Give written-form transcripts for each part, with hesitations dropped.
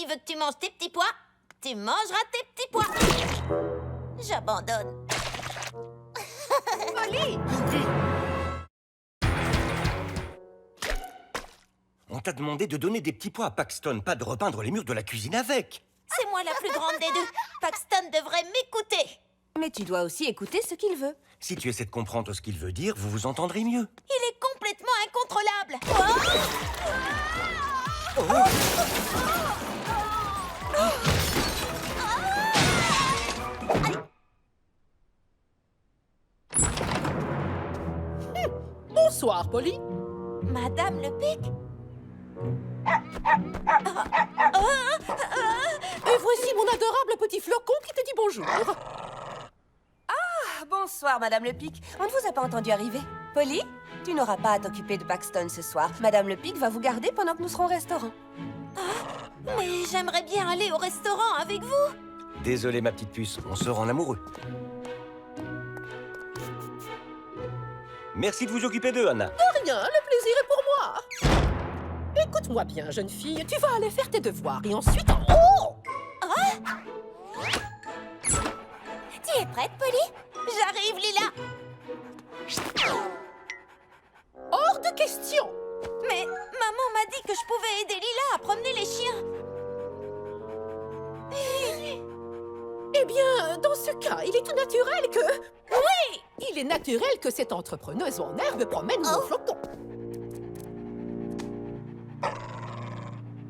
Polly veut que tu manges tes petits pois, tu mangeras tes petits pois. J'abandonne. Polly! On t'a demandé de donner des petits pois à Paxton, pas de repeindre les murs de la cuisine avec. C'est moi la plus grande des deux. Paxton devrait m'écouter. Mais tu dois aussi écouter ce qu'il veut. Si tu essaies de comprendre ce qu'il veut dire, vous vous entendrez mieux. Il est complètement incontrôlable. Bonsoir, Polly. Madame le Pic? Et voici mon adorable petit flocon qui te dit bonjour. Ah, bonsoir, Madame Le Pic. On ne vous a pas entendu arriver. Polly, tu n'auras pas à t'occuper de Paxton ce soir. Madame Le Pic va vous garder pendant que nous serons au restaurant. Mais j'aimerais bien aller au restaurant avec vous. Désolé, ma petite puce, on se rend amoureux. Merci de vous occuper d'eux, Anna. De rien, le plaisir est pour moi. Écoute-moi bien, jeune fille. Tu vas aller faire tes devoirs et ensuite... Oh! Tu es prête, Polly? J'arrive, Lila. Hors de question. Mais maman m'a dit que je pouvais aider Lila à promener les chiens. Eh bien, dans ce cas, il est tout naturel que... Oui! Il est naturel que cette entrepreneuse en herbe promène mon flocon.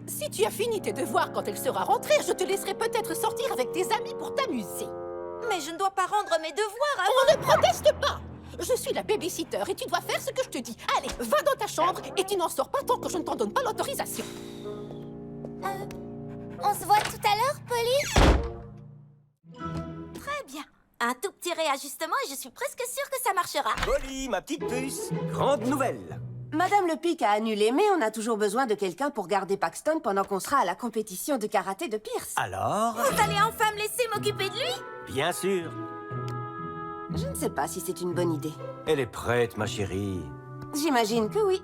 Si tu as fini tes devoirs quand elle sera rentrée, je te laisserai peut-être sortir avec tes amis pour t'amuser. Mais je ne dois pas rendre mes devoirs avant... On ne proteste pas! Je suis la babysitter et tu dois faire ce que je te dis. Allez, va dans ta chambre et tu n'en sors pas tant que je ne t'en donne pas l'autorisation. On se voit tout à l'heure, Polly? Très bien. Un tout petit réajustement et je suis presque sûre que ça marchera. Polly, ma petite puce, grande nouvelle. Madame Le Pic a annulé, mais on a toujours besoin de quelqu'un pour garder Paxton pendant qu'on sera à la compétition de karaté de Pierce. Alors? Vous allez enfin me laisser m'occuper de lui? Bien sûr. Je ne sais pas si c'est une bonne idée. Elle est prête, ma chérie. J'imagine que oui.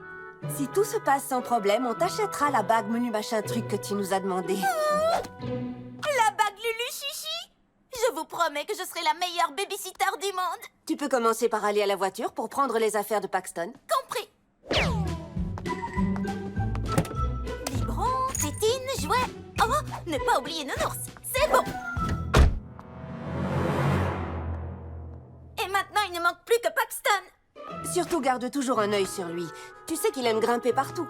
Si tout se passe sans problème, on t'achètera la bague menu machin truc que tu nous as demandé. La bague Lulu Chichi? Je vous promets que je serai la meilleure babysitter du monde. Tu peux commencer par aller à la voiture pour prendre les affaires de Paxton. Compris. Biberon, tétine, jouet. Oh, ne pas oublier Nounours. C'est bon. Et maintenant, il ne manque plus que Paxton. Surtout garde toujours un œil sur lui. Tu sais qu'il aime grimper partout.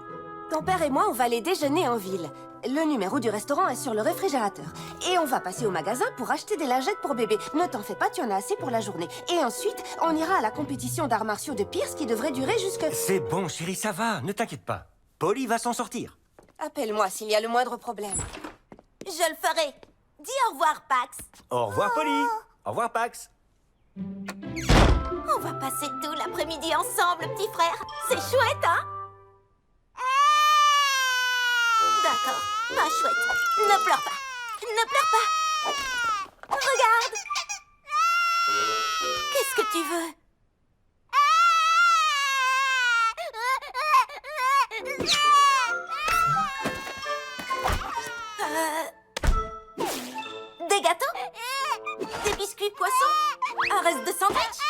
Ton père et moi, on va aller déjeuner en ville. Le numéro du restaurant est sur le réfrigérateur. Et on va passer au magasin pour acheter des lingettes pour bébé. Ne t'en fais pas, tu en as assez pour la journée. Et ensuite, on ira à la compétition d'arts martiaux de Pierce qui devrait durer jusque... C'est bon, chérie, ça va, ne t'inquiète pas. Polly va s'en sortir. Appelle-moi s'il y a le moindre problème. Je le ferai. Dis au revoir, Pax. Au revoir, Polly. Au revoir, Pax. On va passer tout l'après-midi ensemble, petit frère. C'est chouette, hein? D'accord, ma chouette. Ne pleure pas. Ne pleure pas. Regarde. Qu'est-ce que tu veux? Des gâteaux? Des biscuits poissons? Un reste de sandwich?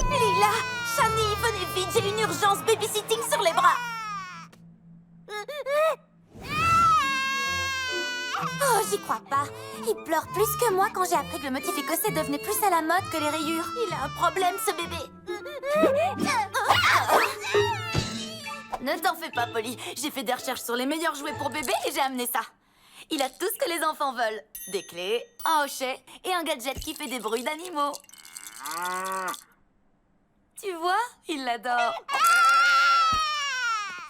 Lila, Shani, venez vite, j'ai une urgence babysitting sur les bras. Oh, j'y crois pas. Il pleure plus que moi quand j'ai appris que le motif écossais devenait plus à la mode que les rayures. Il a un problème, ce bébé. Ne t'en fais pas, Polly. J'ai fait des recherches sur les meilleurs jouets pour bébé et j'ai amené ça. Il a tout ce que les enfants veulent. Des clés, un hochet et un gadget qui fait des bruits d'animaux. Tu vois, il l'adore.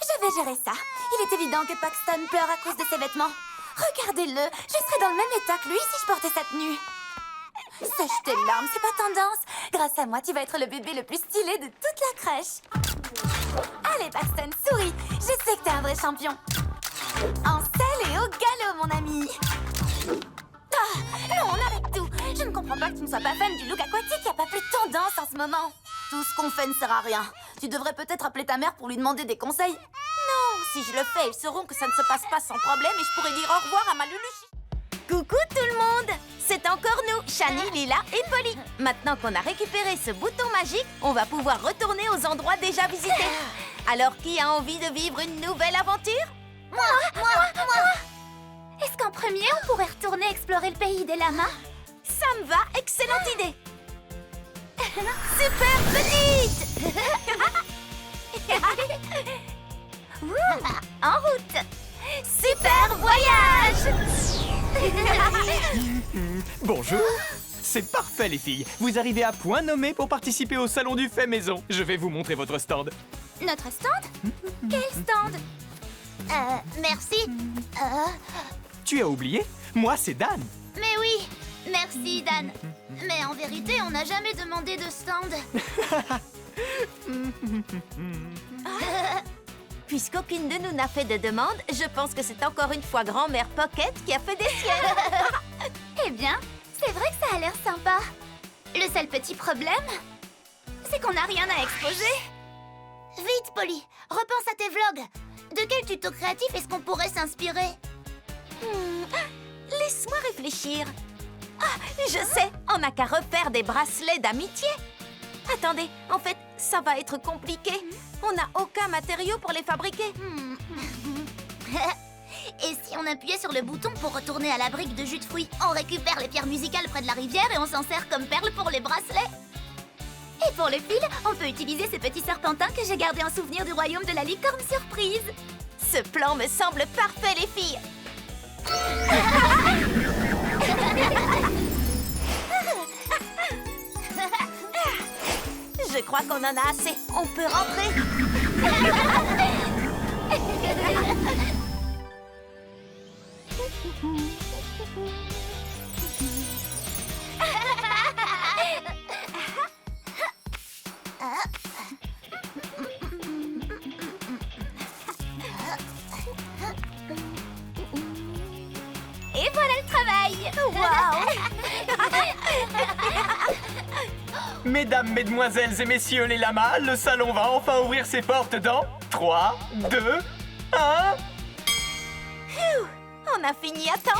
Je vais gérer ça. Il est évident que Paxton pleure à cause de ses vêtements. Regardez-le, je serais dans le même état que lui si je portais sa tenue. Sèche tes larmes, c'est pas tendance. Grâce à moi, tu vas être le bébé le plus stylé de toute la crèche. Allez, Paxton, souris. Je sais que t'es un vrai champion. En selle et au galop, mon ami. Ah, non, on arrête tout. Je ne comprends pas que tu ne sois pas fan du look aquatique. Il n'y a pas plus de tendance en ce moment. Tout ce qu'on fait ne sert à rien. Tu devrais peut-être appeler ta mère pour lui demander des conseils. non, si je le fais, ils sauront que ça ne se passe pas sans problème et je pourrai dire au revoir à ma Luluchi. Coucou tout le monde! C'est encore nous, Shani, Lila et Polly. Maintenant qu'on a récupéré ce bouton magique, on va pouvoir retourner aux endroits déjà visités. Alors, qui a envie de vivre une nouvelle aventure? Moi! Est-ce qu'en premier, on pourrait retourner explorer le pays des lamas? Ça me va, excellente idée! Super petite! En route! Super voyage! Bonjour. C'est parfait les filles. Vous arrivez à point nommé pour participer au salon du fait maison. Je vais vous montrer votre stand. Notre stand? Quel stand? Merci. Tu as oublié? Moi c'est Dan. Mais oui, merci Dan. Mais en vérité, on n'a jamais demandé de stand. Puisqu'aucune de nous n'a fait de demande, je pense que c'est encore une fois grand-mère Pocket qui a fait des siennes. Eh bien, c'est vrai que ça a l'air sympa. Le seul petit problème, c'est qu'on n'a rien à exposer. Vite, Polly, repense à tes vlogs. De quel tuto créatif est-ce qu'on pourrait s'inspirer? Laisse-moi réfléchir. Ah, je sais, on n'a qu'à refaire des bracelets d'amitié. Attendez, en fait, ça va être compliqué. On n'a aucun matériau pour les fabriquer. Et si on appuyait sur le bouton pour retourner à la brique de jus de fruits? On récupère les pierres musicales près de la rivière et on s'en sert comme perles pour les bracelets. Et pour le fil, on peut utiliser ces petits serpentins que j'ai gardés en souvenir du royaume de la licorne surprise. Ce plan me semble parfait, les filles. Je crois qu'on en a assez. On peut rentrer. Et voilà le travail. Waouh. Mesdames, mesdemoiselles et messieurs les lamas, le salon va enfin ouvrir ses portes dans 3, 2, 1... On a fini à temps.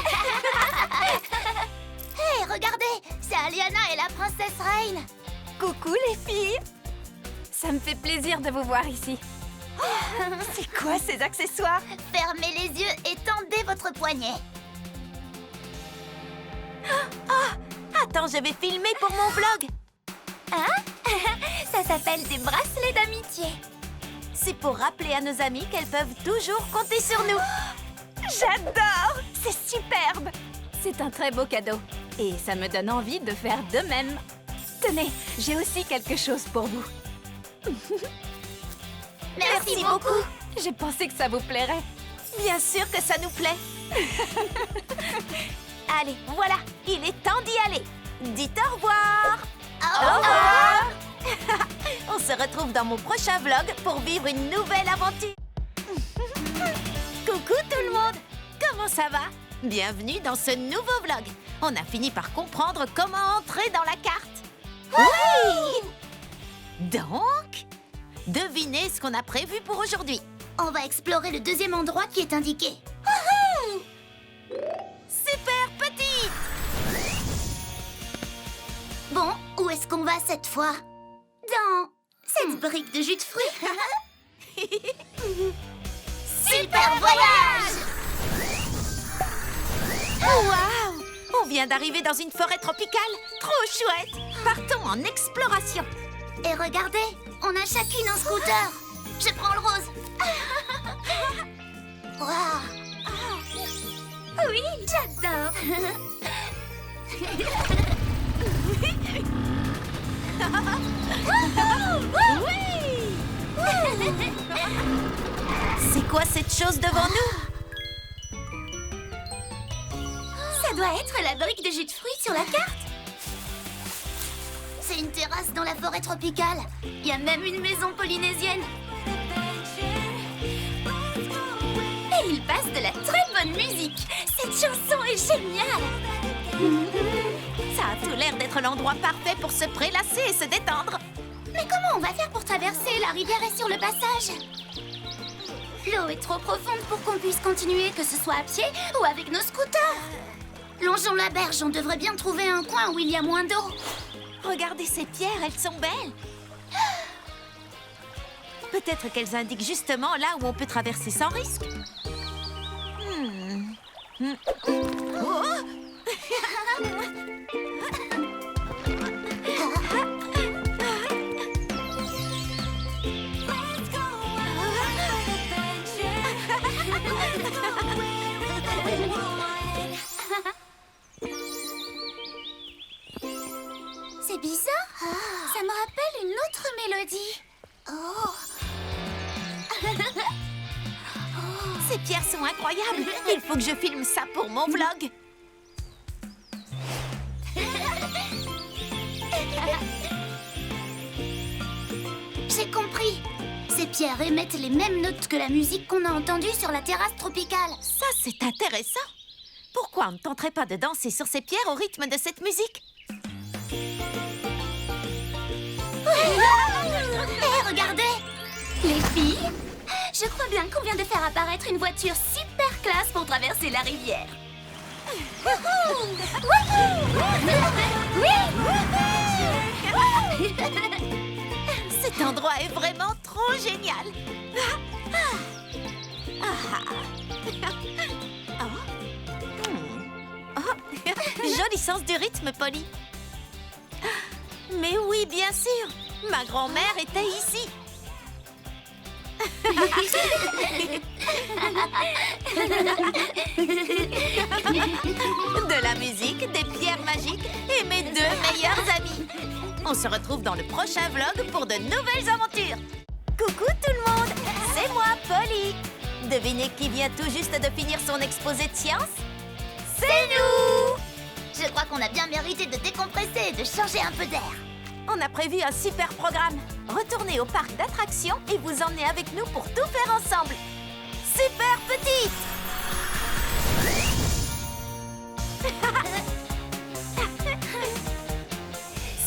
Hé, regardez, c'est Aliana et la princesse Reine. Coucou les filles! Ça me fait plaisir de vous voir ici. C'est quoi ces accessoires? Fermez les yeux et tendez votre poignet. Attends, je vais filmer pour mon vlog. Hein? Ça s'appelle des bracelets d'amitié. C'est pour rappeler à nos amis qu'elles peuvent toujours compter sur nous. J'adore! C'est superbe! C'est un très beau cadeau. Et ça me donne envie de faire de même. Tenez, j'ai aussi quelque chose pour vous. Merci beaucoup. J'ai pensé que ça vous plairait. Bien sûr que ça nous plaît. Allez, voilà, il est temps d'y aller. Dites au revoir. Au revoir. On se retrouve dans mon prochain vlog pour vivre une nouvelle aventure. Coucou tout le monde. Comment ça va? Bienvenue dans ce nouveau vlog. On a fini par comprendre comment entrer dans la carte. Oui! Donc, devinez ce qu'on a prévu pour aujourd'hui. On va explorer le deuxième endroit qui est indiqué. Super petite! Bon, où est-ce qu'on va cette fois? Dans cette brique de jus de fruits. Super voyage! Oh, waouh! On vient d'arriver dans une forêt tropicale. Trop chouette! Partons en exploration. Et regardez, on a chacune un scooter. Je prends le rose. Waouh! Oui, j'adore. C'est quoi cette chose devant nous? Ça doit être la brique de jus de fruits sur la carte. C'est une terrasse dans la forêt tropicale. Il y a même une maison polynésienne. Et il passe de la très bonne musique. Cette chanson est géniale. Ça a tout l'air d'être l'endroit parfait pour se prélasser et se détendre. Mais comment on va faire pour traverser? La rivière est sur le passage. L'eau est trop profonde pour qu'on puisse continuer, que ce soit à pied ou avec nos scooters. Longeons la berge, on devrait bien trouver un coin où il y a moins d'eau. Regardez ces pierres, elles sont belles. Peut-être qu'elles indiquent justement là où on peut traverser sans risque. Oh! C'est bizarre. Ça me rappelle une autre mélodie. Oh. Ces pierres sont incroyables. Il faut que je filme ça pour mon vlog. J'ai compris. Ces pierres émettent les mêmes notes que la musique qu'on a entendue sur la terrasse tropicale. Ça, c'est intéressant. Pourquoi on ne tenterait pas de danser sur ces pierres au rythme de cette musique? Hé, regardez! Les filles, je crois bien qu'on vient de faire apparaître une voiture super classe pour traverser la rivière. Cet endroit est vraiment trop génial. Joli sens du rythme, Polly. Mais oui, bien sûr. Ma grand-mère était ici. De la musique, des pierres magiques et mes 2 meilleurs amis. On se retrouve dans le prochain vlog pour de nouvelles aventures. Coucou tout le monde, c'est moi, Polly. Devinez qui vient tout juste de finir son exposé de sciences? C'est nous! Je crois qu'on a bien mérité de décompresser et de changer un peu d'air. On a prévu un super programme. Retournez au parc d'attractions et vous emmenez avec nous pour tout faire ensemble. Super petite!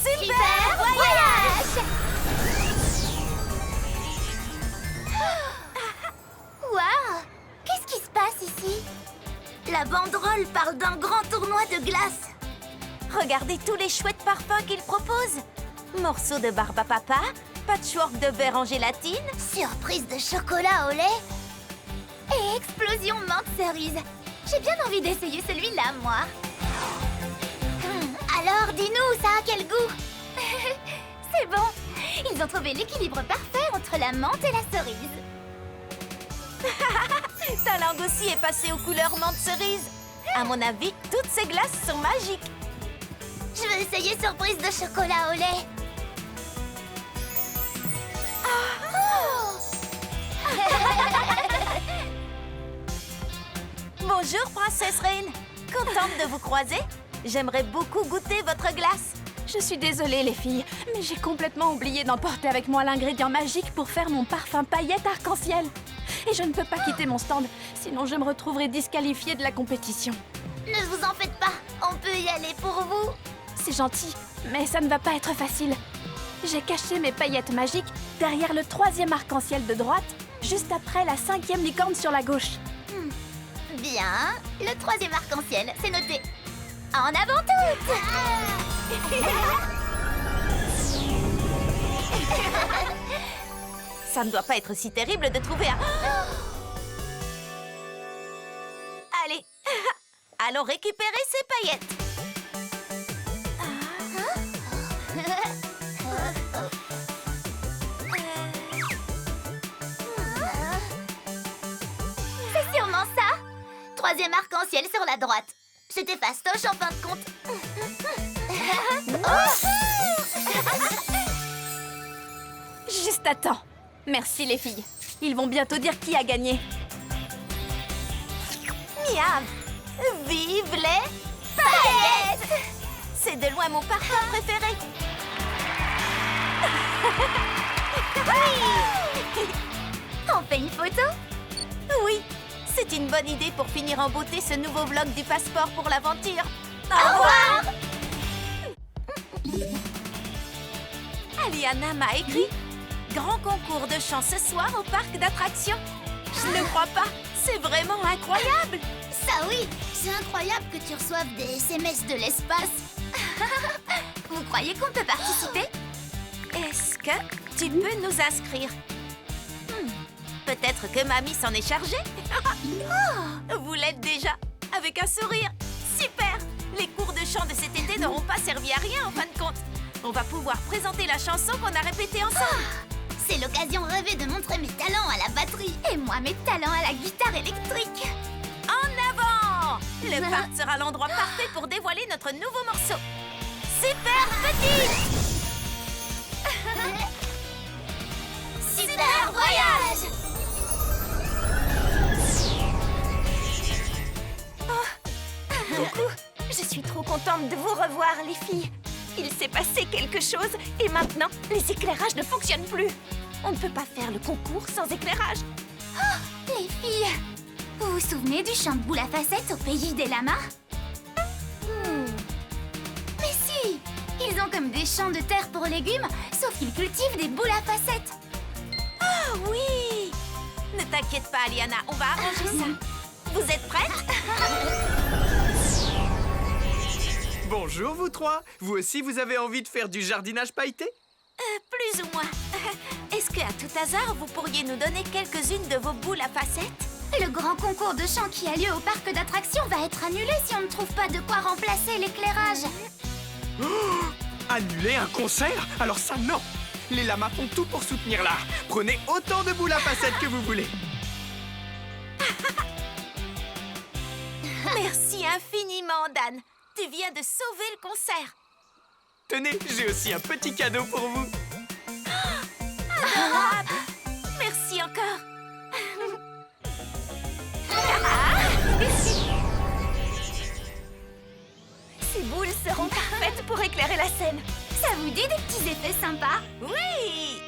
Super voyage! Waouh! Qu'est-ce qui se passe ici? La banderole parle d'un grand tournoi de glace. Regardez tous les chouettes parfums qu'il propose. Morceaux de barbe à papa, patchwork de verre en gélatine. Surprise de chocolat au lait. Et explosion menthe cerise. J'ai bien envie d'essayer celui-là, moi. Alors, dis-nous, ça a quel goût? C'est bon. Ils ont trouvé l'équilibre parfait entre la menthe et la cerise. Ta langue aussi est passée aux couleurs menthe cerise. À mon avis, toutes ces glaces sont magiques. Je veux essayer surprise de chocolat au lait. Bonjour, princesse Reine. Contente de vous croiser. J'aimerais beaucoup goûter votre glace. Je suis désolée, les filles, mais j'ai complètement oublié d'emporter avec moi l'ingrédient magique pour faire mon parfum paillettes arc-en-ciel. Et je ne peux pas quitter mon stand, sinon je me retrouverai disqualifiée de la compétition. Ne vous en faites pas, on peut y aller pour vous. C'est gentil, mais ça ne va pas être facile. J'ai caché mes paillettes magiques derrière le 3e arc-en-ciel de droite, juste après la 5e licorne sur la gauche. Bien, le 3e arc-en-ciel, c'est noté. En avant toutes! Ça ne doit pas être si terrible de trouver un... Allez, allons récupérer ces paillettes. C'est sûrement ça. 3e arc-en-ciel sur la droite. C'était fastoche en fin de compte. Juste à temps. Merci, les filles. Ils vont bientôt dire qui a gagné. Miam! Vive les paillettes! C'est de loin mon parfum préféré. On fait une photo? Oui, c'est une bonne idée pour finir en beauté ce nouveau vlog du passeport pour l'aventure. Au revoir! Aliana m'a écrit « Grand concours de chant ce soir au parc d'attractions ». Je ne crois pas. C'est vraiment incroyable. Ça oui, c'est incroyable que tu reçoives des SMS de l'espace. Vous croyez qu'on peut participer? Est-ce que tu peux nous inscrire? Peut-être que mamie s'en est chargée. Vous l'êtes déjà, avec un sourire. Super! Les cours de chant de cet été n'auront pas servi à rien en fin de compte. On va pouvoir présenter la chanson qu'on a répétée ensemble. C'est l'occasion rêvée de montrer mes talents à la batterie. Et moi, mes talents à la guitare électrique. En avant! Le parc sera l'endroit parfait pour dévoiler notre nouveau morceau. Super Petite! Super voyage! Coucou, je suis trop contente de vous revoir, les filles. Il s'est passé quelque chose et maintenant, les éclairages ne fonctionnent plus. On ne peut pas faire le concours sans éclairage. Les filles, vous vous souvenez du champ de boules à facettes au pays des lamas? Mais si! Ils ont comme des champs de terre pour légumes, sauf qu'ils cultivent des boules à facettes. Ah oui! Ne t'inquiète pas, Aliana, on va arranger ça. Vous êtes prêtes? Bonjour vous trois. Vous aussi, vous avez envie de faire du jardinage pailleté? Plus ou moins. Est-ce qu'à tout hasard, vous pourriez nous donner quelques-unes de vos boules à facettes? Le grand concours de chant qui a lieu au parc d'attractions va être annulé si on ne trouve pas de quoi remplacer l'éclairage. Annuler un concert? Alors ça, non. Les lamas font tout pour soutenir l'art. Prenez autant de boules à facettes que vous voulez. Merci infiniment, Dan. Tu viens de sauver le concert. Tenez, j'ai aussi un petit cadeau pour vous. Adorable. Merci encore. Ces boules seront parfaites pour éclairer la scène. Ça vous dit des petits effets sympas? Oui!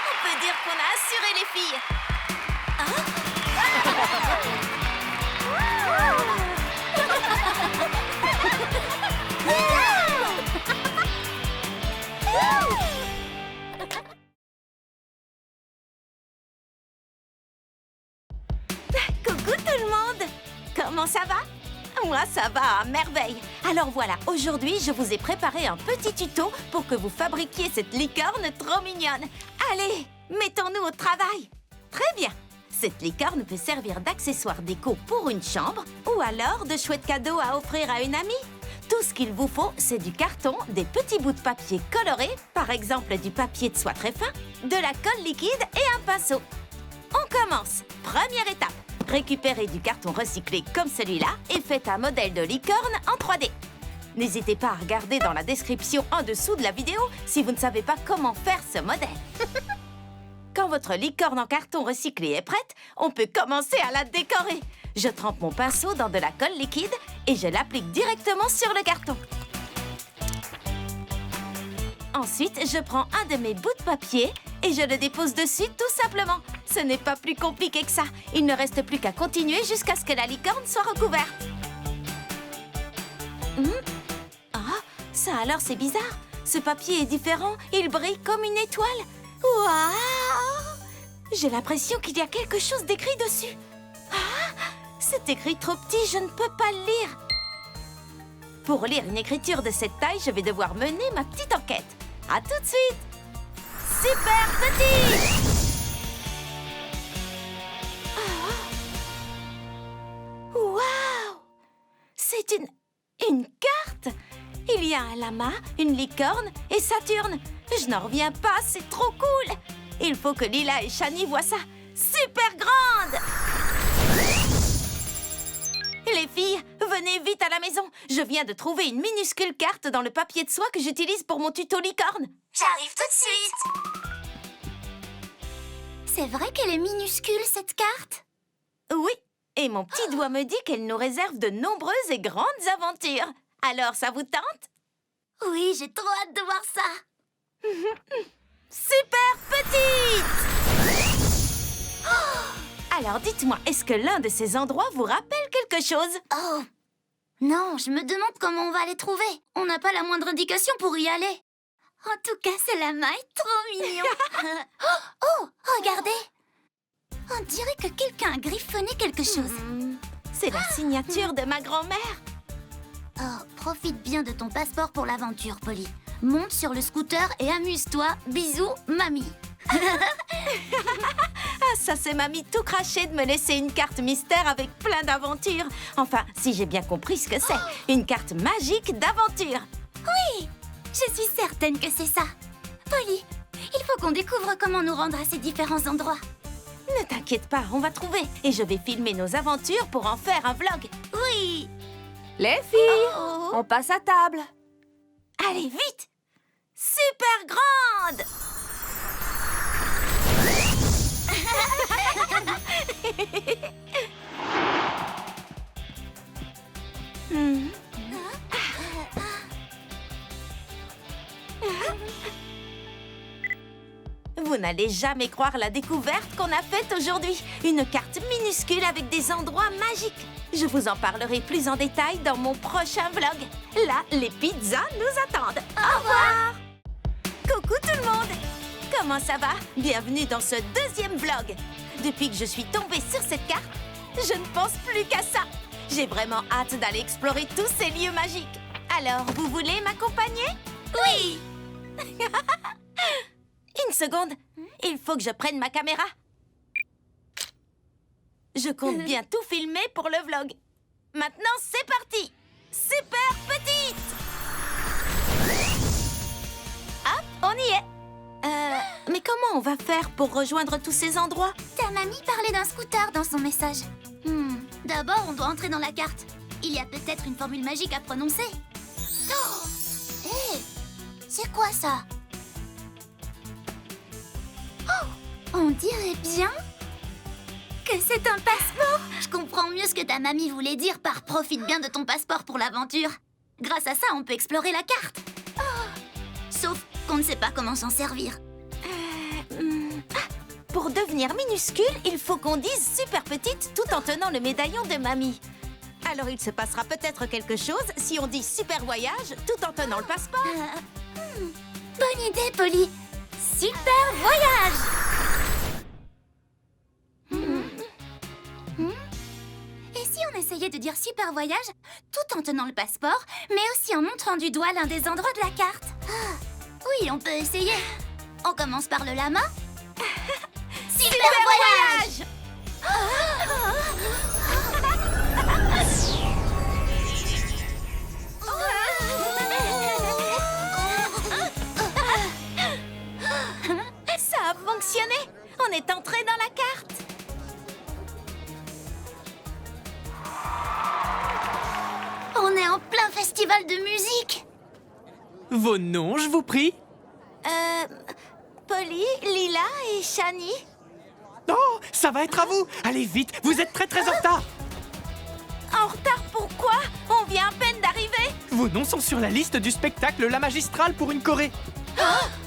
On peut dire qu'on a assuré les filles. Coucou tout le monde! Comment ça va? Moi, ça va à merveille. Alors voilà, aujourd'hui, je vous ai préparé un petit tuto pour que vous fabriquiez cette licorne trop mignonne. Allez, mettons-nous au travail. Très bien. Cette licorne peut servir d'accessoire déco pour une chambre ou alors de chouettes cadeaux à offrir à une amie. Tout ce qu'il vous faut, c'est du carton, des petits bouts de papier colorés, par exemple du papier de soie très fin, de la colle liquide et un pinceau. On commence. Première étape. Récupérez du carton recyclé comme celui-là et faites un modèle de licorne en 3D. N'hésitez pas à regarder dans la description en dessous de la vidéo si vous ne savez pas comment faire ce modèle. Quand votre licorne en carton recyclé est prête, on peut commencer à la décorer. Je trempe mon pinceau dans de la colle liquide et je l'applique directement sur le carton. Ensuite, je prends un de mes bouts de papier et je le dépose dessus tout simplement. Ce n'est pas plus compliqué que ça. Il ne reste plus qu'à continuer jusqu'à ce que la licorne soit recouverte. Ah, ça alors c'est bizarre. Ce papier est différent, il brille comme une étoile. Waouh! J'ai l'impression qu'il y a quelque chose d'écrit dessus. Ah, c'est écrit trop petit, je ne peux pas le lire. Pour lire une écriture de cette taille, je vais devoir mener ma petite enquête. À tout de suite! Super Petit! Waouh! C'est une carte! Il y a un lama, une licorne et Saturne. Je n'en reviens pas, c'est trop cool! Il faut que Lila et Shani voient ça. Super grande! Les filles, venez vite à la maison. Je viens de trouver une minuscule carte dans le papier de soie que j'utilise pour mon tuto licorne. J'arrive tout de suite. C'est vrai qu'elle est minuscule, cette carte? Oui, et mon petit doigt me dit qu'elle nous réserve de nombreuses et grandes aventures. Alors, ça vous tente? Oui, j'ai trop hâte de voir ça. super petite. Alors dites-moi, est-ce que l'un de ces endroits vous rappelle quelque chose? Oh non, je me demande comment on va les trouver. On n'a pas la moindre indication pour y aller. En tout cas, ce lama est trop mignon. Oh, regardez. On dirait que quelqu'un a griffonné quelque chose. C'est la signature de ma grand-mère. Oh, profite bien de ton passeport pour l'aventure, Polly. Monte sur le scooter et amuse-toi. Bisous, mamie. Ah, ça c'est mamie tout craché de me laisser une carte mystère avec plein d'aventures. Enfin, si j'ai bien compris ce que c'est. Une carte magique d'aventure. Oui, je suis certaine que c'est ça. Polly, il faut qu'on découvre comment nous rendre à ces différents endroits. Ne t'inquiète pas, on va trouver. Et je vais filmer nos aventures pour en faire un vlog. Oui. Les filles, Oh. on passe à table. Allez, vite! Super grande! Vous n'allez jamais croire la découverte qu'on a faite aujourd'hui. Une carte minuscule avec des endroits magiques. Je vous en parlerai plus en détail dans mon prochain vlog. Là, les pizzas nous attendent. Au revoir! Coucou tout le monde! Comment ça va? Bienvenue dans ce deuxième vlog. Depuis que je suis tombée sur cette carte, je ne pense plus qu'à ça. J'ai vraiment hâte d'aller explorer tous ces lieux magiques. Alors, vous voulez m'accompagner? Oui. Une seconde, il faut que je prenne ma caméra. Je compte bien tout filmer pour le vlog. Maintenant, c'est parti! Super petite! Hop, on y est. Mais comment on va faire pour rejoindre tous ces endroits? Ta mamie parlait d'un scooter dans son message. D'abord, on doit entrer dans la carte. Il y a peut-être une formule magique à prononcer. Oh! Hé! C'est quoi ça? Oh! On dirait bien que c'est un passeport. Je comprends mieux ce que ta mamie voulait dire par « profite bien de ton passeport pour l'aventure ». Grâce à ça, on peut explorer la carte. Sauf qu'on ne sait pas comment s'en servir. Pour devenir minuscule, il faut qu'on dise super petite tout en tenant le médaillon de mamie. Alors il se passera peut-être quelque chose si on dit super voyage tout en tenant le passeport. Bonne idée, Polly. Super voyage. Et si on essayait de dire super voyage tout en tenant le passeport, mais aussi en montrant du doigt l'un des endroits de la carte? Oui, on peut essayer. On commence par le lama. Super voyage. Ça a fonctionné! On est entré dans la carte! On est en plein festival de musique. Vos noms, je vous prie? Polly, Lila et Shani. Oh, ça va être à vous! Allez vite, vous êtes très en retard! En retard, pourquoi? On vient à peine d'arriver. Vos noms sont sur la liste du spectacle La Magistrale pour une Corée.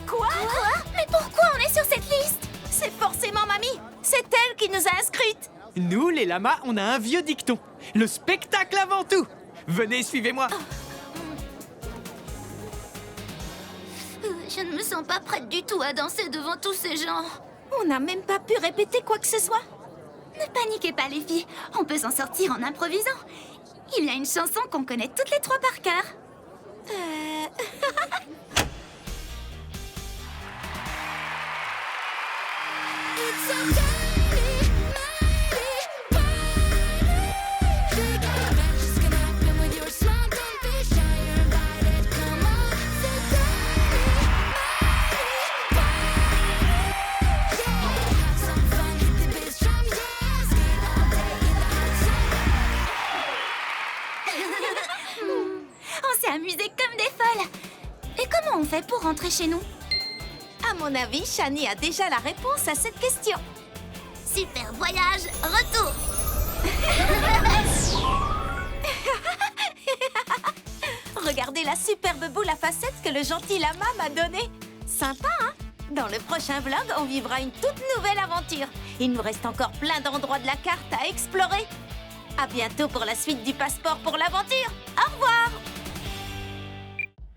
Quoi? Mais pourquoi on est sur cette liste? C'est forcément mamie. C'est elle qui nous a inscrites. Nous, les lamas, on a un vieux dicton. Le spectacle avant tout! Venez, suivez-moi. Je ne me sens pas prête du tout à danser devant tous ces gens. On n'a même pas pu répéter quoi que ce soit. Ne paniquez pas, les filles. On peut s'en sortir en improvisant. Il y a une chanson qu'on connaît toutes les trois par cœur. On s'est amusés comme des folles. Et comment on fait pour rentrer chez nous? À mon avis, Shani a déjà la réponse à cette question. Super voyage, retour. Regardez la superbe boule à facettes que le gentil lama m'a donnée. Sympa, hein? Dans le prochain vlog, on vivra une toute nouvelle aventure. Il nous reste encore plein d'endroits de la carte à explorer. À bientôt pour la suite du passeport pour l'aventure. Au revoir.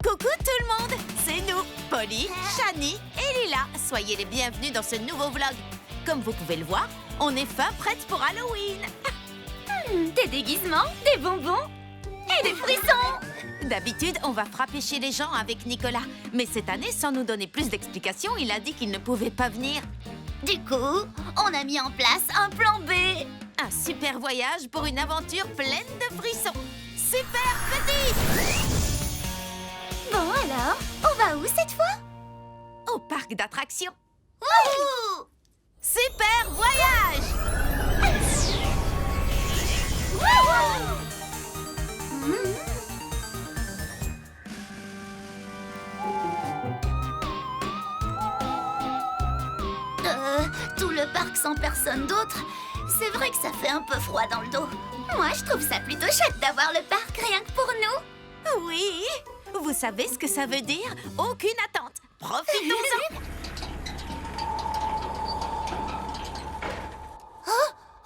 Coucou tout le monde, c'est nous, Polly, Shani et Lila. Soyez les bienvenus dans ce nouveau vlog. Comme vous pouvez le voir, on est fin prête pour Halloween. Des déguisements, des bonbons et des frissons. D'habitude, on va frapper chez les gens avec Nicolas. Mais cette année, sans nous donner plus d'explications, il a dit qu'il ne pouvait pas venir. Du coup, on a mis en place un plan B. Un super voyage pour une aventure pleine de frissons. Super petit! Bon alors, on va où cette fois? Au parc d'attractions. Wouhou! Super voyage! Tout le parc sans personne d'autre. C'est vrai que ça fait un peu froid dans le dos. Moi, je trouve ça plutôt chouette d'avoir le parc rien que pour nous. Oui! Vous savez ce que ça veut dire? Aucune attente. Profitons-en!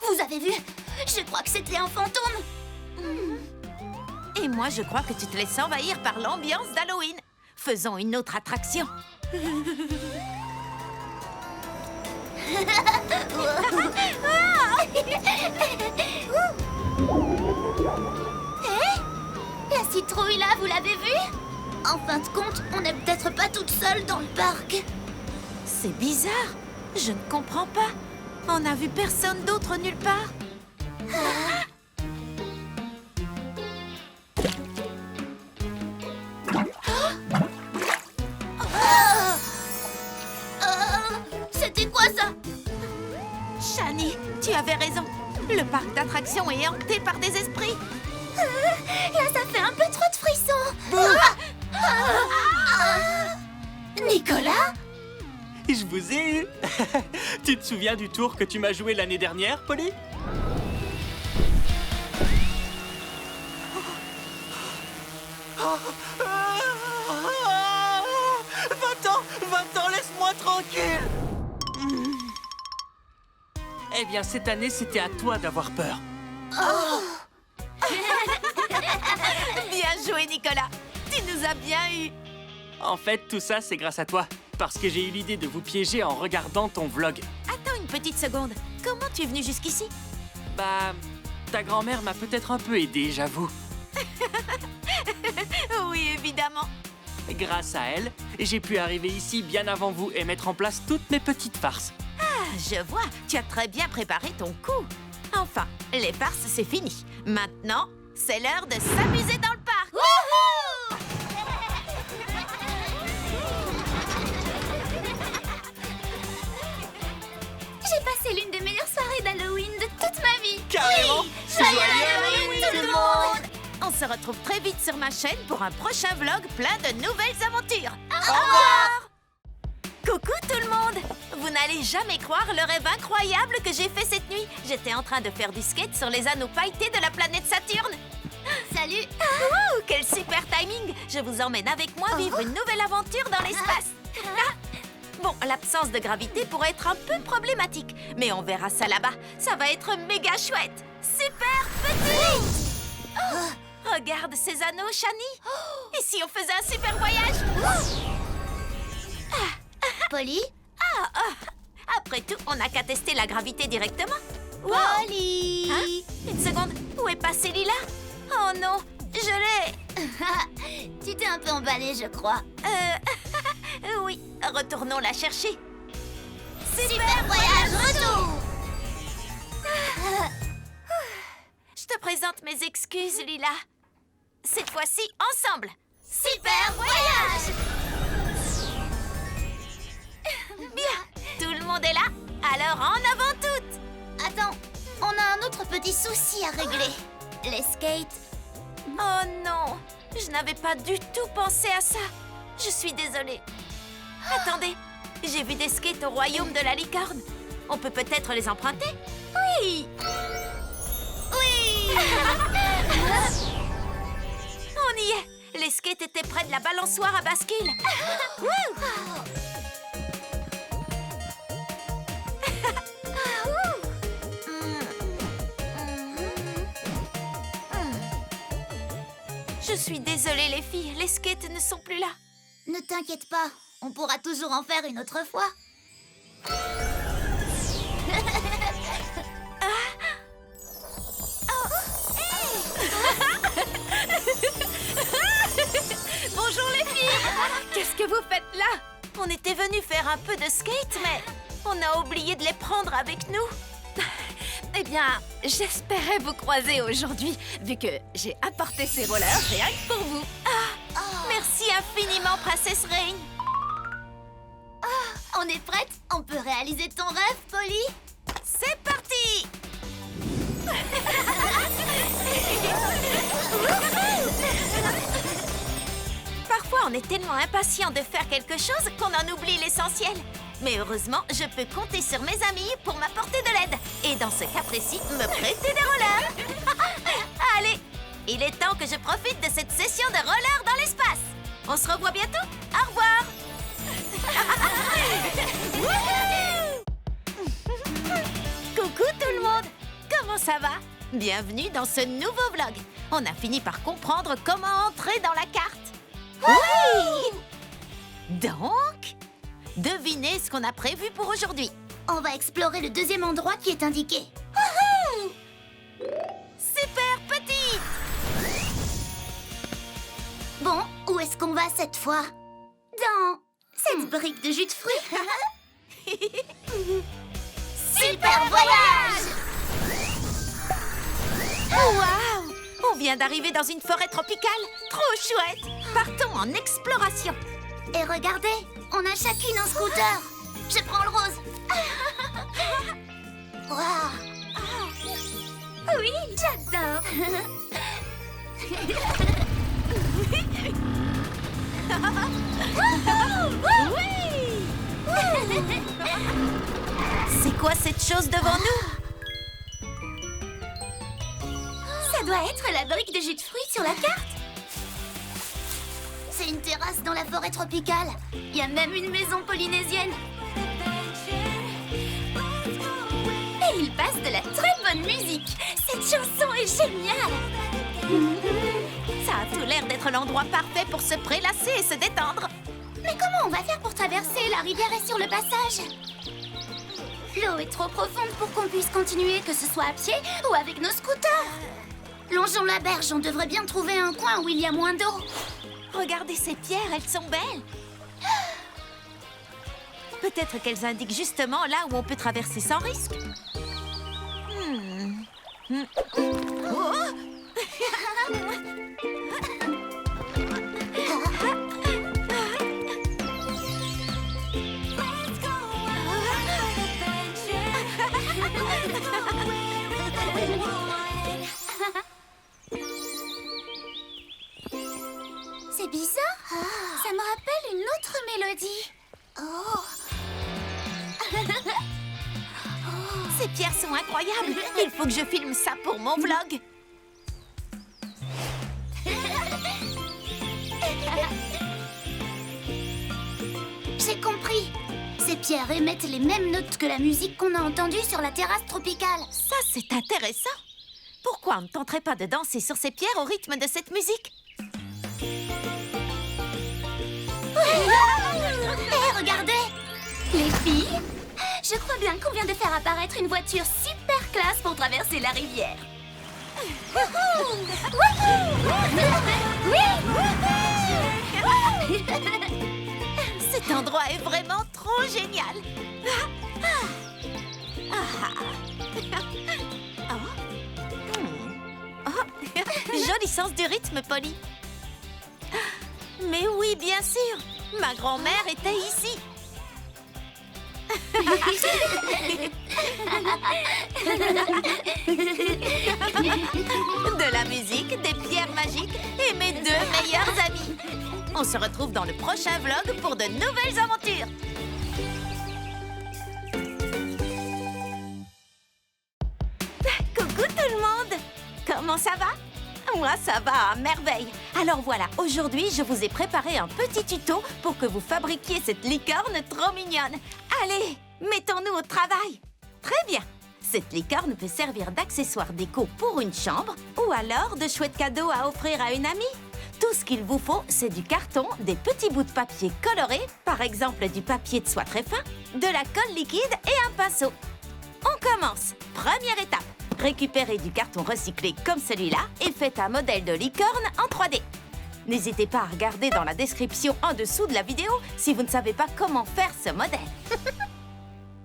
Vous avez vu? Je crois que c'était un fantôme. Et moi, je crois que tu te laisses envahir par l'ambiance d'Halloween. Faisons une autre attraction. La citrouille là, vous l'avez vue? En fin de compte, on n'est peut-être pas toute seule dans le parc. C'est bizarre. Je ne comprends pas. On n'a vu personne d'autre nulle part. C'était quoi ça? Shani, tu avais raison. Le parc d'attractions est hanté par des esprits. Là, ça fait un peu trop de frissons. Nicolas? Je vous ai eu. Tu te souviens du tour que tu m'as joué l'année dernière, Polly? Va-t'en, laisse-moi tranquille. Eh bien, cette année, c'était à toi d'avoir peur. Bien joué, Nicolas. Tu nous as bien eu. En fait, tout ça, c'est grâce à toi. Parce que j'ai eu l'idée de vous piéger en regardant ton vlog. Attends une petite seconde. Comment tu es venu jusqu'ici? Bah, ta grand-mère m'a peut-être un peu aidé, j'avoue. Oui, évidemment. Grâce à elle, j'ai pu arriver ici bien avant vous et mettre en place toutes mes petites farces. Ah, je vois. Tu as très bien préparé ton coup. Enfin, les farces, c'est fini. Maintenant, c'est l'heure de s'amuser dans le parc. J'ai passé l'une des meilleures soirées d'Halloween de toute ma vie. Carrément. Oui, joyeux Halloween tout le monde. On se retrouve très vite sur ma chaîne pour un prochain vlog plein de nouvelles aventures. Au revoir. Coucou tout le monde! Vous n'allez jamais croire le rêve incroyable que j'ai fait cette nuit. J'étais en train de faire du skate sur les anneaux pailletés de la planète Saturne. Salut. Wow, quel super timing! Je vous emmène avec moi vivre une nouvelle aventure dans l'espace. Bon, l'absence de gravité pourrait être un peu problématique, mais on verra ça là-bas. Ça va être méga chouette. Super petit! Regarde ces anneaux, Shani. Et si on faisait un super voyage? Polly? Après tout, on n'a qu'à tester la gravité directement. Polly. Hein? Une seconde, où est passé Lila? Oh non, je l'ai... Tu t'es un peu emballée, je crois. Oui, retournons la chercher. Super voyage, retour. Je te présente mes excuses, Lila. Cette fois-ci, ensemble. Super voyage. Bien, tout le monde est là. Alors en avant toutes. Attends, on a un autre petit souci à régler. Les skates. Oh non, je n'avais pas du tout pensé à ça. Je suis désolée. Attendez, j'ai vu des skates au royaume de la licorne. On peut peut-être les emprunter? Oui. Oui. On y est. Les skates étaient près de la balançoire à bascule. Wouh! Je suis désolée, les filles. Les skates ne sont plus là. Ne t'inquiète pas, on pourra toujours en faire une autre fois. Bonjour, les filles. Qu'est-ce que vous faites là? On était venus faire un peu de skate, mais on a oublié de les prendre avec nous. Eh bien, j'espérais vous croiser aujourd'hui, vu que j'ai apporté ces rollers rien que pour vous. Merci infiniment, Princesse Reign. On est prête? On peut réaliser ton rêve, Polly? C'est parti. Parfois, on est tellement impatient de faire quelque chose qu'on en oublie l'essentiel. Mais heureusement, je peux compter sur mes amis pour m'apporter de l'aide. Et dans ce cas précis, me prêter des rollers. Allez, il est temps que je profite de cette session de rollers dans l'espace. On se revoit bientôt. Au revoir. Coucou tout le monde. Comment ça va? Bienvenue dans ce nouveau vlog. On a fini par comprendre comment entrer dans la carte. Oui! Donc, devinez ce qu'on a prévu pour aujourd'hui. On va explorer le deuxième endroit qui est indiqué. Super petite! Bon, où est-ce qu'on va cette fois? Dans cette brique de jus de fruits. Super voyage! Waouh! On vient d'arriver dans une forêt tropicale. Trop chouette! Partons en exploration. Et regardez, on a chacune un scooter. Je prends le rose. Waouh! Oui, j'adore. C'est quoi cette chose devant nous? Ça doit être la brique de jus de fruits sur la carte. C'est une terrasse dans la forêt tropicale. Il y a même une maison polynésienne. Et il passe de la très bonne musique. Cette chanson est géniale. Ça a tout l'air d'être l'endroit parfait pour se prélasser et se détendre. Mais comment on va faire pour traverser? La rivière est sur le passage. L'eau est trop profonde pour qu'on puisse continuer, que ce soit à pied ou avec nos scooters. Longeons la berge, on devrait bien trouver un coin où il y a moins d'eau. Regardez ces pierres, elles sont belles. Peut-être qu'elles indiquent justement là où on peut traverser sans risque. Oh! C'est bizarre. Ça me rappelle une autre mélodie. Ces pierres sont incroyables. Il faut que je filme ça pour mon vlog. J'ai compris. Ces pierres émettent les mêmes notes que la musique qu'on a entendue sur la terrasse tropicale. Ça, c'est intéressant. Pourquoi on ne tenterait pas de danser sur ces pierres au rythme de cette musique? Hé, regardez! Les filles, je crois bien qu'on vient de faire apparaître une voiture super classe pour traverser la rivière. Cet endroit est vraiment trop génial. Joli sens du rythme, Polly. Mais oui, bien sûr. Ma grand-mère était ici. De la musique, des pierres magiques et mes deux meilleurs amis. On se retrouve dans le prochain vlog pour de nouvelles aventures. Coucou tout le monde. Comment ça va? Moi, ça va à merveille. Alors voilà, aujourd'hui, je vous ai préparé un petit tuto pour que vous fabriquiez cette licorne trop mignonne. Allez, mettons-nous au travail. Très bien. Cette licorne peut servir d'accessoire déco pour une chambre ou alors de chouettes cadeaux à offrir à une amie. Tout ce qu'il vous faut, c'est du carton, des petits bouts de papier colorés, par exemple du papier de soie très fin, de la colle liquide et un pinceau. On commence. Première étape. Récupérez du carton recyclé comme celui-là et faites un modèle de licorne en 3D. N'hésitez pas à regarder dans la description en dessous de la vidéo si vous ne savez pas comment faire ce modèle.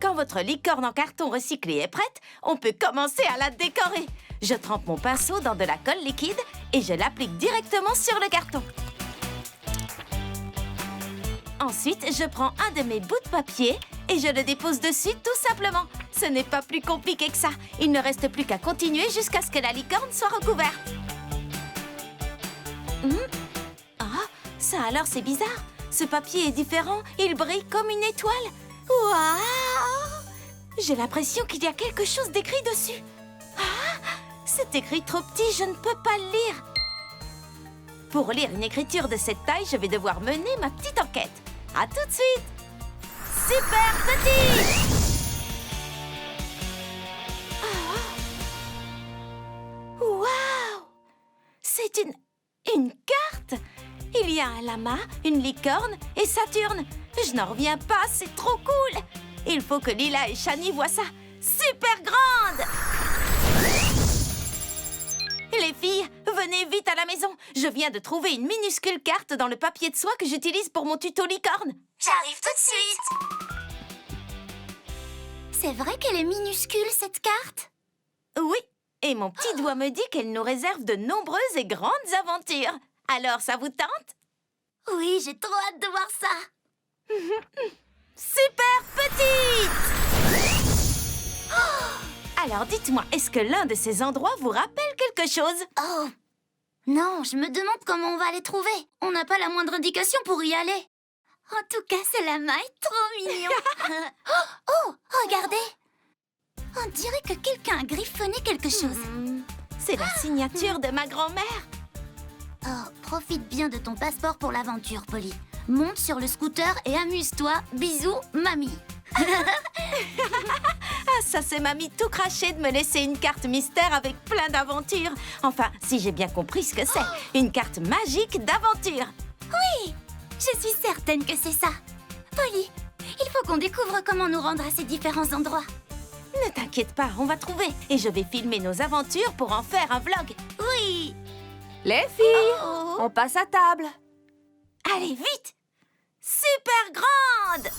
Quand votre licorne en carton recyclé est prête, on peut commencer à la décorer. Je trempe mon pinceau dans de la colle liquide et je l'applique directement sur le carton. Ensuite, je prends un de mes bouts de papier et je le dépose dessus tout simplement. Ce n'est pas plus compliqué que ça. Il ne reste plus qu'à continuer jusqu'à ce que la licorne soit recouverte. Ah, ça alors c'est bizarre. Ce papier est différent, il brille comme une étoile. Waouh! J'ai l'impression qu'il y a quelque chose d'écrit dessus. Ah, c'est écrit trop petit, je ne peux pas le lire. Pour lire une écriture de cette taille, je vais devoir mener ma petite enquête. À tout de suite! Super petit! Waouh! C'est une carte! Il y a un lama, une licorne et Saturne. Je n'en reviens pas, c'est trop cool! Il faut que Lila et Shani voient ça. Super grande! Les filles, venez vite à la maison. Je viens de trouver une minuscule carte dans le papier de soie que j'utilise pour mon tuto licorne. J'arrive tout de suite. C'est vrai qu'elle est minuscule, cette carte? Oui, et mon petit doigt me dit qu'elle nous réserve de nombreuses et grandes aventures. Alors, ça vous tente? Oui, j'ai trop hâte de voir ça. Super petite! Alors, dites-moi, est-ce que l'un de ces endroits vous rappelle quelque chose? Oh! Non, je me demande comment on va les trouver. On n'a pas la moindre indication pour y aller. En tout cas, ce lama est trop mignon. Oh, regardez! On dirait que quelqu'un a griffonné quelque chose. C'est la signature de ma grand-mère. Oh, profite bien de ton passeport pour l'aventure, Polly. Monte sur le scooter et amuse-toi. Bisous, mamie. Ah, ça c'est mamie tout craché de me laisser une carte mystère avec plein d'aventures. Enfin, si j'ai bien compris ce que c'est. Une carte magique d'aventure. Oui, je suis certaine que c'est ça. Polly, il faut qu'on découvre comment nous rendre à ces différents endroits. Ne t'inquiète pas, on va trouver. Et je vais filmer nos aventures pour en faire un vlog. Oui. Les filles, Oh. on passe à table. Allez, vite! Super grande!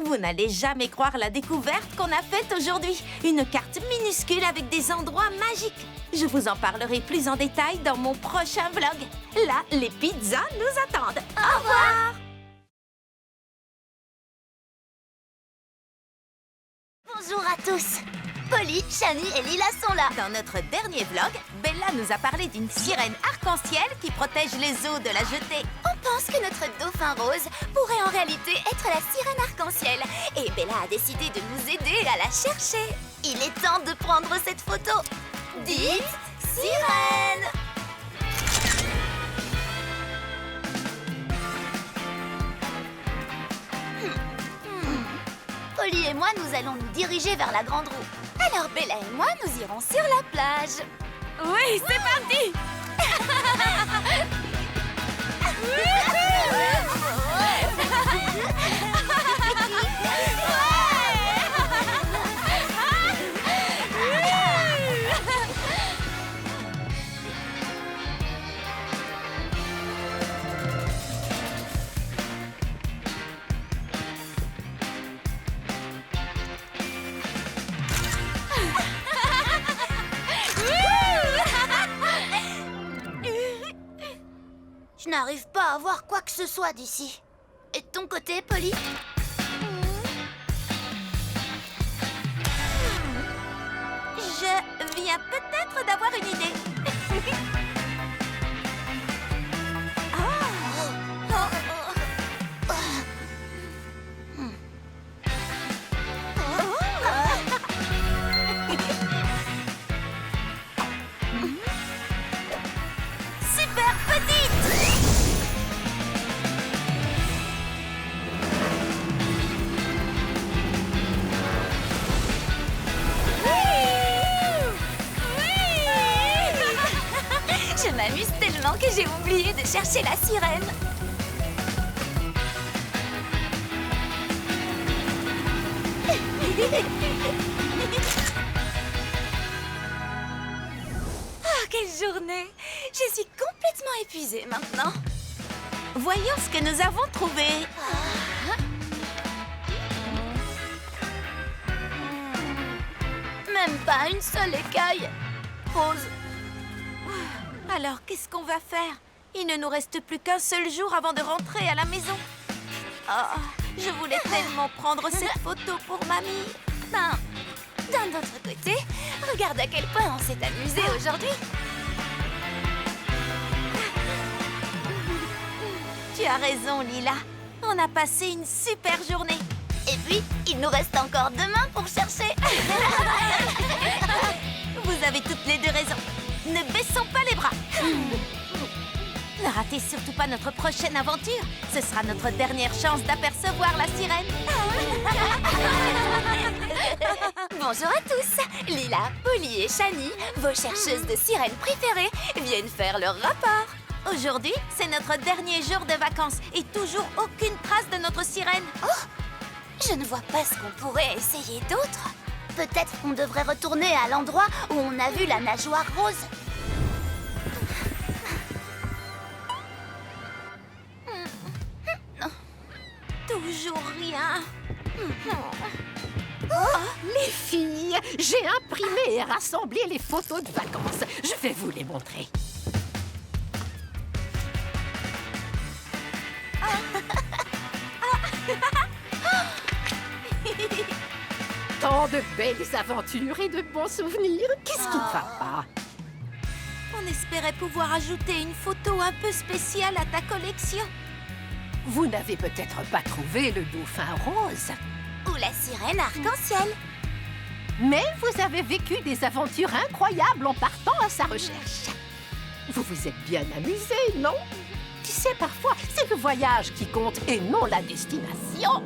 Vous n'allez jamais croire la découverte qu'on a faite aujourd'hui. Une carte minuscule avec des endroits magiques. Je vous en parlerai plus en détail dans mon prochain vlog. Là, les pizzas nous attendent. Au revoir! Bonjour à tous. Polly, Shani et Lila sont là. Dans notre dernier vlog, Bella nous a parlé d'une sirène arc-en-ciel qui protège les eaux de la jetée. On pense que notre dauphin rose pourrait en réalité être la sirène arc-en-ciel. Et Bella a décidé de nous aider à la chercher. Il est temps de prendre cette photo. Dites sirène! Polly et moi, nous allons nous diriger vers la grande roue. Alors Bella et moi, nous irons sur la plage. Oui, c'est parti! Je n'arrive pas à voir quoi que ce soit d'ici. Et de ton côté, Polly? Je viens peut-être d'avoir une idée. Super petit! Je m'amuse tellement que j'ai oublié de chercher la sirène. Oh, quelle journée! Je suis complètement épuisée maintenant. Voyons ce que nous avons trouvé. Même pas une seule écaille. Rose. Alors, qu'est-ce qu'on va faire? Il ne nous reste plus qu'un seul jour avant de rentrer à la maison. Oh, je voulais tellement prendre cette photo pour mamie. Ben, d'un autre côté, regarde à quel point on s'est amusé aujourd'hui. Tu as raison, Lila. On a passé une super journée. Et puis, il nous reste encore demain pour chercher. Vous avez toutes les deux raison. Ne baissons pas les bras. Ne ratez surtout pas notre prochaine aventure. Ce sera notre dernière chance d'apercevoir la sirène. Bonjour à tous. Lila, Polly et Shani, vos chercheuses de sirènes préférées, viennent faire leur rapport. Aujourd'hui, c'est notre dernier jour de vacances et toujours aucune trace de notre sirène. Je ne vois pas ce qu'on pourrait essayer d'autre. Peut-être qu'on devrait retourner à l'endroit où on a vu la nageoire rose. Toujours rien. Les filles, j'ai imprimé et rassemblé les photos de vacances. Je vais vous les montrer. Tant de belles aventures et de bons souvenirs. Qu'est-ce qui ne va pas? On espérait pouvoir ajouter une photo un peu spéciale à ta collection. Vous n'avez peut-être pas trouvé le dauphin rose, Ou la sirène arc-en-ciel. mais vous avez vécu des aventures incroyables en partant à sa recherche. Vous vous êtes bien amusés, non? Tu sais, parfois, c'est le voyage qui compte et non la destination.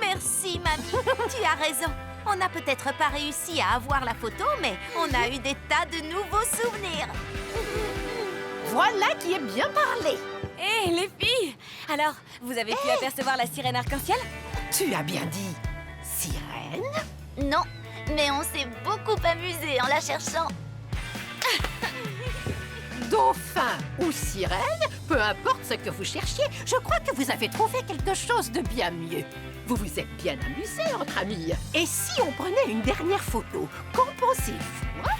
Merci, mamie. Tu as raison. On n'a peut-être pas réussi à avoir la photo, mais on a eu des tas de nouveaux souvenirs. Voilà qui est bien parlé. Hé, les filles! Alors, vous avez pu apercevoir la sirène arc-en-ciel? Tu as bien dit sirène? Non, mais on s'est beaucoup amusé en la cherchant. Dauphin ou sirène, peu importe ce que vous cherchiez, je crois que vous avez trouvé quelque chose de bien mieux. Vous vous êtes bien amusés entre amis. Et si on prenait une dernière photo, qu'en pensez-vous, hein?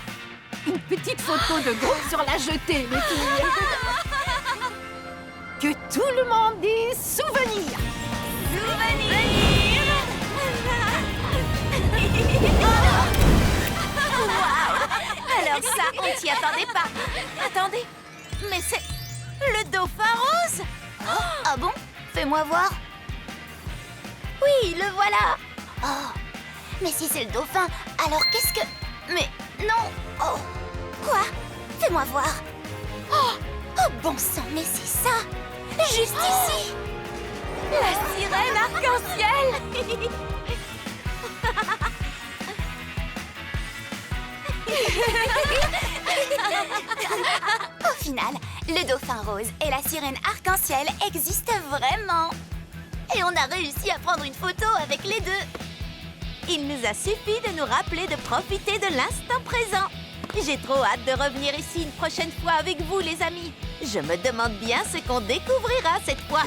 Une petite photo de groupe sur la jetée, les filles. Que tout le monde dise souvenir. Alors ça, on t'y attendait pas. Attendez, mais c'est le dauphin rose. Ah bon? Fais-moi voir. Oui, le voilà. Oh, mais si c'est le dauphin, alors qu'est-ce que... Mais non. Oh, quoi? Fais-moi voir. Oh, bon sang, mais c'est ça. Juste ici. La sirène arc-en-ciel. Au final, le dauphin rose et la sirène arc-en-ciel existent vraiment. Et on a réussi à prendre une photo avec les deux. Il nous a suffi de nous rappeler de profiter de l'instant présent. J'ai trop hâte de revenir ici une prochaine fois avec vous, les amis. Je me demande bien ce qu'on découvrira cette fois.